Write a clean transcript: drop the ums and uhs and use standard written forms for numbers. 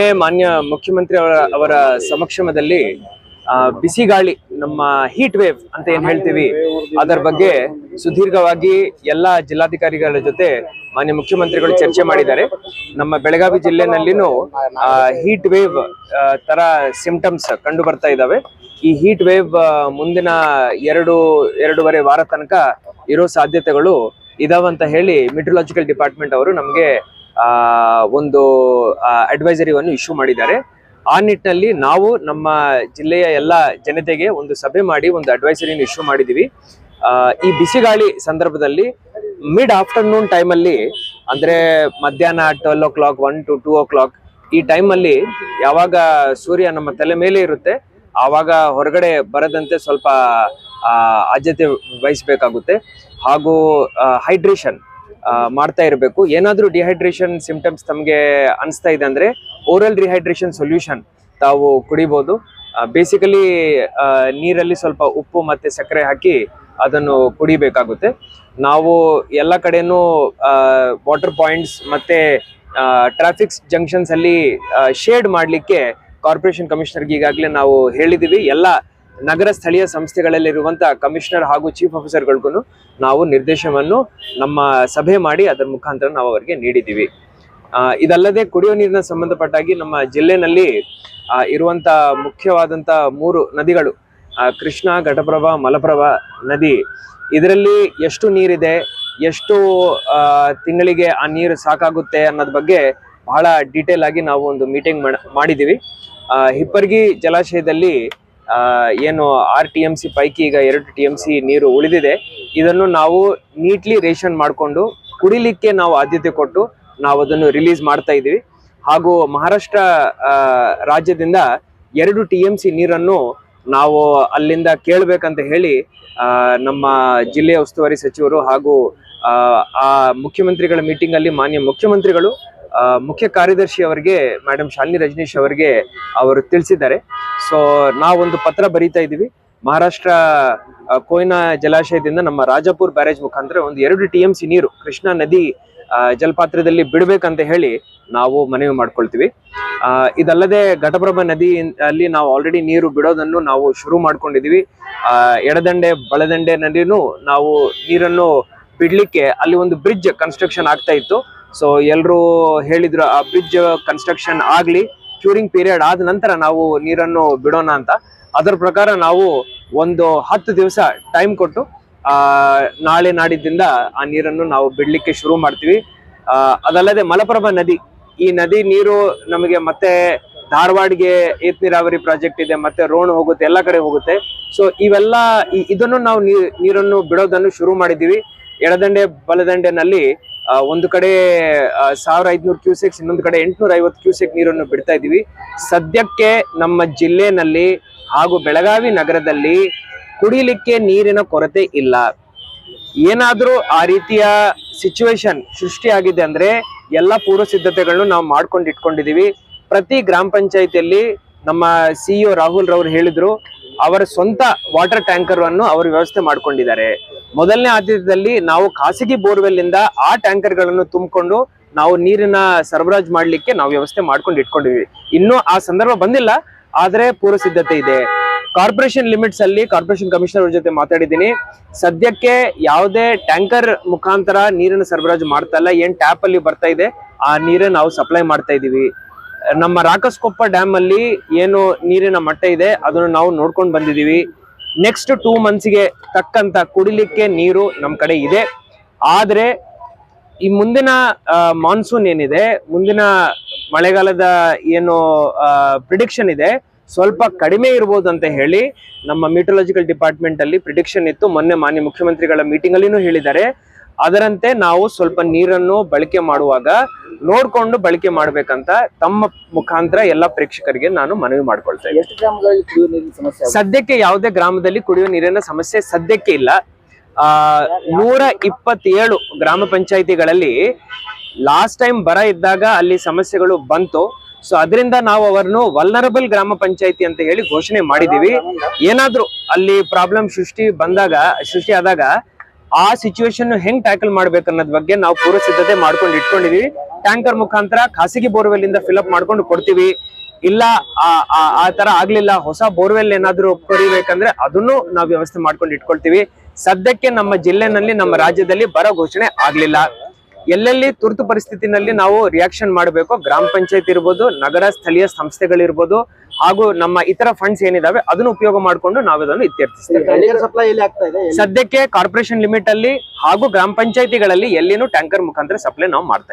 ಮೊನ್ನೆ ಮಾನ್ಯ ಮುಖ್ಯಮಂತ್ರಿ ಅವರ ಸಮಕ್ಷಮದಲ್ಲಿ ಬಿಸಿ ಗಾಳಿ ನಮ್ಮ ಹೀಟ್ ವೇವ್ ಅಂತ ಏನ್ ಹೇಳ್ತೀವಿ ಅದರ ಬಗ್ಗೆ ಸುದೀರ್ಘವಾಗಿ ಎಲ್ಲಾ ಜಿಲ್ಲಾಧಿಕಾರಿಗಳ ಜೊತೆ ಮಾನ್ಯ ಮುಖ್ಯಮಂತ್ರಿಗಳು ಚರ್ಚೆ ಮಾಡಿದ್ದಾರೆ. ನಮ್ಮ ಬೆಳಗಾವಿ ಜಿಲ್ಲೆನಲ್ಲಿನೂ ಹೀಟ್ ವೇವ್ ತರ ಸಿಂಪ್ಟಮ್ಸ್ ಕಂಡು ಬರ್ತಾ ಇದಾವೆ. ಈ ಹೀಟ್ ವೇವ್ ಮುಂದಿನ ಎರಡೂವರೆ ವಾರ ತನಕ ಇರೋ ಸಾಧ್ಯತೆಗಳು ಇದಾವಂತ ಹೇಳಿ ಮೆಟ್ರಲಾಜಿಕಲ್ ಡಿಪಾರ್ಟ್ಮೆಂಟ್ ಅವರು ನಮಗೆ ಒಂದು ಅಡ್ವೈಸರಿಯನ್ನು ಇಶ್ಯೂ ಮಾಡಿದ್ದಾರೆ. ಆ ನಿಟ್ಟಿನಲ್ಲಿ ನಾವು ನಮ್ಮ ಜಿಲ್ಲೆಯ ಎಲ್ಲ ಜನತೆಗೆ ಒಂದು ಸಭೆ ಮಾಡಿ ಒಂದು ಅಡ್ವೈಸರಿಯನ್ನು ಇಶ್ಯೂ ಮಾಡಿದೀವಿ. ಈ ಬಿಸಿಗಾಳಿ ಸಂದರ್ಭದಲ್ಲಿ ಮಿಡ್ ಆಫ್ಟರ್ನೂನ್ ಟೈಮಲ್ಲಿ ಅಂದ್ರೆ ಮಧ್ಯಾಹ್ನ 12 o'clock 1 to 2 o'clock ಈ ಟೈಮಲ್ಲಿ ಯಾವಾಗ ಸೂರ್ಯ ನಮ್ಮ ತಲೆ ಮೇಲೆ ಇರುತ್ತೆ ಆವಾಗ ಹೊರಗಡೆ ಬರದಂತೆ ಸ್ವಲ್ಪ ಆದ್ಯತೆ ವಹಿಸಬೇಕಾಗುತ್ತೆ. ಹಾಗೂ ಹೈಡ್ರೇಷನ್ ಮಾಡ್ತಾ ಇರಬೇಕು. ಏನಾದ್ರೂ ಡಿಹೈಡ್ರೇಷನ್ ಸಿಂಪ್ಟಮ್ಸ್ ತಮಗೆ ಅನಿಸ್ತಾ ಇದೆ ಅಂದ್ರೆ ಓರಲ್ ರಿಹೈಡ್ರೇಷನ್ ಸೊಲ್ಯೂಷನ್ ತಾವು ಕುಡಿಬಹುದು. ಬೇಸಿಕಲಿ ನೀರಲ್ಲಿ ಸ್ವಲ್ಪ ಉಪ್ಪು ಮತ್ತೆ ಸಕ್ಕರೆ ಹಾಕಿ ಅದನ್ನು ಕುಡಿಬೇಕಾಗುತ್ತೆ. ನಾವು ಎಲ್ಲ ಕಡೆನೂ ವಾಟರ್ ಪಾಯಿಂಟ್ಸ್ ಮತ್ತೆ ಟ್ರಾಫಿಕ್ ಜಂಕ್ಷನ್ಸ್ ಅಲ್ಲಿ ಶೇಡ್ ಮಾಡ್ಲಿಕ್ಕೆ ಕಾರ್ಪೊರೇಷನ್ ಕಮಿಷನರ್ಗೆ ಈಗಾಗಲೇ ನಾವು ಹೇಳಿದೀವಿ. ಎಲ್ಲ ನಗರ ಸ್ಥಳೀಯ ಸಂಸ್ಥೆಗಳಲ್ಲಿರುವಂತ ಕಮಿಷನರ್ ಹಾಗೂ ಚೀಫ್ ಆಫೀಸರ್ಗಳಿಗೂ ನಾವು ನಿರ್ದೇಶನವನ್ನು ನಮ್ಮ ಸಭೆ ಮಾಡಿ ಅದರ ಮುಖಾಂತರ ನಾವು ಅವರಿಗೆ ನೀಡಿದ್ದೀವಿ. ಇದಲ್ಲದೆ ಕುಡಿಯೋ ನೀರಿನ ಸಂಬಂಧಪಟ್ಟಾಗಿ ನಮ್ಮ ಜಿಲ್ಲೆನಲ್ಲಿ ಇರುವಂತ ಮುಖ್ಯವಾದಂತ 3 ನದಿಗಳು ಕೃಷ್ಣ, ಘಟಪ್ರಭಾ, ಮಲಪ್ರಭಾ ನದಿ, ಇದರಲ್ಲಿ ಎಷ್ಟು ನೀರಿದೆ, ಎಷ್ಟು ತಿಂಗಳಿಗೆ ಆ ನೀರು ಸಾಕಾಗುತ್ತೆ ಅನ್ನೋದ್ ಬಗ್ಗೆ ಬಹಳ ಡೀಟೇಲ್ ಆಗಿ ನಾವು ಒಂದು ಮೀಟಿಂಗ್ ಮಾಡಿದೀವಿ. ಹಿಪ್ಪರ್ಗಿ ಜಲಾಶಯದಲ್ಲಿ ಏನು 6 TMC ಪೈಕಿ ಈಗ 2 TMC ನೀರು ಉಳಿದಿದೆ. ಇದನ್ನು ನಾವು ನೀಟ್ಲಿ ರೇಷನ್ ಮಾಡಿಕೊಂಡು ಕುಡಿಲಿಕ್ಕೆ ನಾವು ಆದ್ಯತೆ ಕೊಟ್ಟು ನಾವು ಅದನ್ನು ರಿಲೀಸ್ ಮಾಡ್ತಾ ಇದೀವಿ. ಹಾಗೂ ಮಹಾರಾಷ್ಟ್ರ ರಾಜ್ಯದಿಂದ 2 TMC ನೀರನ್ನು ನಾವು ಅಲ್ಲಿಂದ ಕೇಳಬೇಕಂತ ಹೇಳಿ ನಮ್ಮ ಜಿಲ್ಲೆಯ ಉಸ್ತುವಾರಿ ಸಚಿವರು ಹಾಗೂ ಆ ಮುಖ್ಯಮಂತ್ರಿಗಳ ಮೀಟಿಂಗ್ ಅಲ್ಲಿ ಮಾನ್ಯ ಮುಖ್ಯಮಂತ್ರಿಗಳು ಮುಖ್ಯ ಕಾರ್ಯದರ್ಶಿ ಅವರಿಗೆ ಮೇಡಮ್ ಶಾಲಿನಿ ರಜನೀಶ್ ಅವರಿಗೆ ಅವರು ತಿಳಿಸಿದ್ದಾರೆ. ಸೊ ನಾವೊಂದು ಪತ್ರ ಬರೀತಾ ಇದೀವಿ. ಮಹಾರಾಷ್ಟ್ರ ಕೊಯ್ನಾ ಜಲಾಶಯದಿಂದ ನಮ್ಮ ರಾಜಾಪುರ್ ಬ್ಯಾರೇಜ್ ಮುಖಾಂತರ ಒಂದು 2 TMC ನೀರು ಕೃಷ್ಣಾ ನದಿ ಜಲಪಾತ್ರದಲ್ಲಿ ಬಿಡ್ಬೇಕಂತ ಹೇಳಿ ನಾವು ಮನವಿ ಮಾಡ್ಕೊಳ್ತೀವಿ. ಇದಲ್ಲದೆ ಘಟಪ್ರಭಾ ನದಿ ಅಲ್ಲಿ ನಾವು ಆಲ್ರೆಡಿ ನೀರು ಬಿಡೋದನ್ನು ನಾವು ಶುರು ಮಾಡ್ಕೊಂಡಿದೀವಿ. ಎಡದಂಡೆ ಬಲದಂಡೆ ನದಿನೂ ನಾವು ನೀರನ್ನು ಬಿಡ್ಲಿಕ್ಕೆ ಅಲ್ಲಿ ಒಂದು ಬ್ರಿಡ್ಜ್ ಕನ್ಸ್ಟ್ರಕ್ಷನ್ ಆಗ್ತಾ ಇತ್ತು. ಸೊ ಎಲ್ರು ಹೇಳಿದ್ರು ಆ ಬ್ರಿಡ್ಜ್ ಕನ್ಸ್ಟ್ರಕ್ಷನ್ ಆಗ್ಲಿ, ಕ್ಯೂರಿಂಗ್ ಪೀರಿಯಡ್ ಆದ ನಂತರ ನಾವು ನೀರನ್ನು ಬಿಡೋಣ ಅಂತ. ಅದರ ಪ್ರಕಾರ ನಾವು ಒಂದು 10 ದಿವಸ ಟೈಮ್ ಕೊಟ್ಟು ನಾಳೆ ನಾಡಿದ್ದಿಂದ ಆ ನೀರನ್ನು ನಾವು ಬಿಡ್ಲಿಕ್ಕೆ ಶುರು ಮಾಡ್ತೀವಿ. ಅದಲ್ಲದೆ ಮಲಪ್ರಭಾ ನದಿ, ಈ ನದಿ ನೀರು ನಮಗೆ ಮತ್ತೆ ಧಾರವಾಡ್ಗೆ ಏತ್ ನೀರಾವರಿ ಪ್ರಾಜೆಕ್ಟ್ ಇದೆ, ಮತ್ತೆ ರೋಣ ಹೋಗುತ್ತೆ, ಎಲ್ಲ ಕಡೆ ಹೋಗುತ್ತೆ. ಸೊ ಇವೆಲ್ಲ ಇದನ್ನು ನಾವು ನೀರನ್ನು ಬಿಡೋದನ್ನು ಶುರು ಮಾಡಿದೀವಿ. ಎಡದಂಡೆ ಬಲದಂಡೆನಲ್ಲಿ ಒಂದು ಕಡೆ 1500 ಕ್ಯೂಸೆಕ್ಸ್, ಇನ್ನೊಂದು ಕಡೆ 850 ಕ್ಯೂಸೆಕ್ ನೀರನ್ನು ಬಿಡ್ತಾ ಇದೀವಿ. ಸದ್ಯಕ್ಕೆ ನಮ್ಮ ಜಿಲ್ಲೆನಲ್ಲಿ ಹಾಗೂ ಬೆಳಗಾವಿ ನಗರದಲ್ಲಿ ಕುಡಿಲಿಕ್ಕೆ ನೀರಿನ ಕೊರತೆ ಇಲ್ಲ. ಏನಾದ್ರೂ ಆ ರೀತಿಯ ಸಿಚುವೇಶನ್ ಸೃಷ್ಟಿಯಾಗಿದೆ ಅಂದ್ರೆ ಎಲ್ಲ ಪೂರ್ವ ಸಿದ್ಧತೆಗಳನ್ನು ನಾವು ಮಾಡ್ಕೊಂಡು ಇಟ್ಕೊಂಡಿದೀವಿ. ಪ್ರತಿ ಗ್ರಾಮ ಪಂಚಾಯತಿಯಲ್ಲಿ ನಮ್ಮ CEO ರಾಹುಲ್ ರವರು ಹೇಳಿದ್ರು, ಅವರ ಸ್ವಂತ ವಾಟರ್ ಟ್ಯಾಂಕರ್ ಅನ್ನು ಅವರು ವ್ಯವಸ್ಥೆ ಮಾಡ್ಕೊಂಡಿದ್ದಾರೆ. ಮೊದಲನೇ ಆದ್ಯತೆಯಲ್ಲಿ ನಾವು ಖಾಸಗಿ ಬೋರ್ವೆಲ್ ಇಂದ ಆ ಟ್ಯಾಂಕರ್ ಗಳನ್ನು ತುಂಬಿಕೊಂಡು ನಾವು ನೀರಿನ ಸರಬರಾಜು ಮಾಡ್ಲಿಕ್ಕೆ ನಾವು ವ್ಯವಸ್ಥೆ ಮಾಡ್ಕೊಂಡು ಇಟ್ಕೊಂಡಿವಿ. ಇನ್ನೂ ಆ ಸಂದರ್ಭ ಬಂದಿಲ್ಲ, ಆದ್ರೆ ಪೂರ್ವ ಸಿದ್ಧತೆ ಇದೆ. ಕಾರ್ಪೊರೇಷನ್ ಲಿಮಿಟ್ಸ್ ಅಲ್ಲಿ ಕಾರ್ಪೊರೇಷನ್ ಕಮಿಷನರ್ ಅವ್ರ ಜೊತೆ ಮಾತಾಡಿದ್ದೀನಿ. ಸದ್ಯಕ್ಕೆ ಯಾವುದೇ ಟ್ಯಾಂಕರ್ ಮುಖಾಂತರ ನೀರಿನ ಸರಬರಾಜು ಮಾಡ್ತಾ ಇಲ್ಲ. ಏನ್ ಟ್ಯಾಪ್ ಅಲ್ಲಿ ಬರ್ತಾ ಇದೆ ಆ ನೀರನ್ನು ನಾವು ಸಪ್ಲೈ ಮಾಡ್ತಾ ಇದೀವಿ. ನಮ್ಮ ರಾಕಸ್ಕೊಪ್ಪ ಡ್ಯಾಮ್ ಅಲ್ಲಿ ಏನು ನೀರಿನ ಮಟ್ಟ ಇದೆ ಅದನ್ನು ನಾವು ನೋಡ್ಕೊಂಡು ಬಂದಿದೀವಿ. ನೆಕ್ಸ್ಟ್ 2 monthsಗೆ ತಕ್ಕಂತ ಕುಡಿಲಿಕ್ಕೆ ನೀರು ನಮ್ಮ ಕಡೆ ಇದೆ. ಆದ್ರೆ ಈ ಮುಂದಿನ ಮಾನ್ಸೂನ್ ಏನಿದೆ, ಮುಂದಿನ ಮಳೆಗಾಲದ ಏನು ಪ್ರಿಡಿಕ್ಷನ್ ಇದೆ, ಸ್ವಲ್ಪ ಕಡಿಮೆ ಇರ್ಬೋದು ಅಂತ ಹೇಳಿ ನಮ್ಮ ಮೆಟ್ರಲಾಜಿಕಲ್ ಡಿಪಾರ್ಟ್ಮೆಂಟ್ ಅಲ್ಲಿ ಪ್ರಿಡಿಕ್ಷನ್ ಇತ್ತು. ಮೊನ್ನೆ ಮಾನ್ಯ ಮುಖ್ಯಮಂತ್ರಿಗಳ ಮೀಟಿಂಗ್ ಅಲ್ಲಿನೂ ಹೇಳಿದ್ದಾರೆ. ಅದರಂತೆ ನಾವು ಸ್ವಲ್ಪ ನೀರನ್ನು ಬಳಕೆ ಮಾಡುವಾಗ ನೋಡ್ಕೊಂಡು ಬಳಕೆ ಮಾಡ್ಬೇಕಂತ ತಮ್ಮ ಮುಖಾಂತರ ಎಲ್ಲ ಪ್ರೇಕ್ಷಕರಿಗೆ ನಾನು ಮನವಿ ಮಾಡ್ಕೊಳ್ತಾ ಇದ್ದೀನಿ. ಸದ್ಯಕ್ಕೆ ಯಾವುದೇ ಗ್ರಾಮದಲ್ಲಿ ಕುಡಿಯುವ ನೀರಿನ ಸಮಸ್ಯೆ ಸದ್ಯಕ್ಕೆ ಇಲ್ಲ. 127 ಗ್ರಾಮ ಪಂಚಾಯಿತಿಗಳಲ್ಲಿ ಲಾಸ್ಟ್ ಟೈಮ್ ಬರ ಇದ್ದಾಗ ಅಲ್ಲಿ ಸಮಸ್ಯೆಗಳು ಬಂತು. ಸೊ ಅದರಿಂದ ನಾವು ಅವರನ್ನು ವಲ್ನರಬಲ್ ಗ್ರಾಮ ಪಂಚಾಯಿತಿ ಅಂತ ಹೇಳಿ ಘೋಷಣೆ ಮಾಡಿದೀವಿ. ಏನಾದ್ರೂ ಅಲ್ಲಿ ಪ್ರಾಬ್ಲಮ್ ಸೃಷ್ಟಿ ಆದಾಗ ಆ ಸಿಚುವೇಶನ್ ಹೆಂಗ್ ಟ್ಯಾಕಲ್ ಮಾಡ್ಬೇಕು ಅನ್ನೋದ್ ಬಗ್ಗೆ ನಾವು ಪೂರ್ವ ಸಿದ್ಧತೆ ಮಾಡ್ಕೊಂಡು ಇಟ್ಕೊಂಡಿದೀವಿ. ಟ್ಯಾಂಕರ್ ಮುಖಾಂತರ ಖಾಸಗಿ ಬೋರ್ವೆಲ್ ಇಂದ ಫಿಲ್ಅಪ್ ಮಾಡ್ಕೊಂಡು ಕೊಡ್ತೀವಿ. ಇಲ್ಲ ಆ ತರ ಆಗ್ಲಿಲ್ಲ, ಹೊಸ ಬೋರ್ವೆಲ್ ಏನಾದ್ರು ಕೊರಿಬೇಕಂದ್ರೆ ಅದನ್ನು ನಾವು ವ್ಯವಸ್ಥೆ ಮಾಡ್ಕೊಂಡು ಇಟ್ಕೊಳ್ತೀವಿ. ಸದ್ಯಕ್ಕೆ ನಮ್ಮ ಜಿಲ್ಲೆನಲ್ಲಿ, ನಮ್ಮ ರಾಜ್ಯದಲ್ಲಿ ಬರ ಘೋಷಣೆ ಆಗ್ಲಿಲ್ಲ. ಎಲ್ಲೆಲ್ಲಿ ತುರ್ತು ಪರಿಸ್ಥಿತಿನಲ್ಲಿ ನಾವು ರಿಯಾಕ್ಷನ್ ಮಾಡಬೇಕು, ಗ್ರಾಮ ಪಂಚಾಯತ್ ಇರ್ಬೋದು, ನಗರ ಸ್ಥಳೀಯ ಸಂಸ್ಥೆಗಳಿರ್ಬೋದು, ಹಾಗೂ ನಮ್ಮ ಇತರ ಫಂಡ್ಸ್ ಏನಿದಾವೆ ಅದನ್ನು ಉಪಯೋಗ ಮಾಡಿಕೊಂಡು ನಾವು ಇದನ್ನು ಇತ್ಯರ್ಥಿಸ್ತೇವೆ. ಸದ್ಯಕ್ಕೆ ಕಾರ್ಪೊರೇಷನ್ ಲಿಮಿಟ್ ಅಲ್ಲಿ ಹಾಗೂ ಗ್ರಾಮ ಪಂಚಾಯತಿಗಳಲ್ಲಿ ಎಲ್ಲಿನೂ ಟ್ಯಾಂಕರ್ ಮುಖಾಂತರ ಸಪ್ಲೈ ನಾವು ಮಾಡ್ತಾ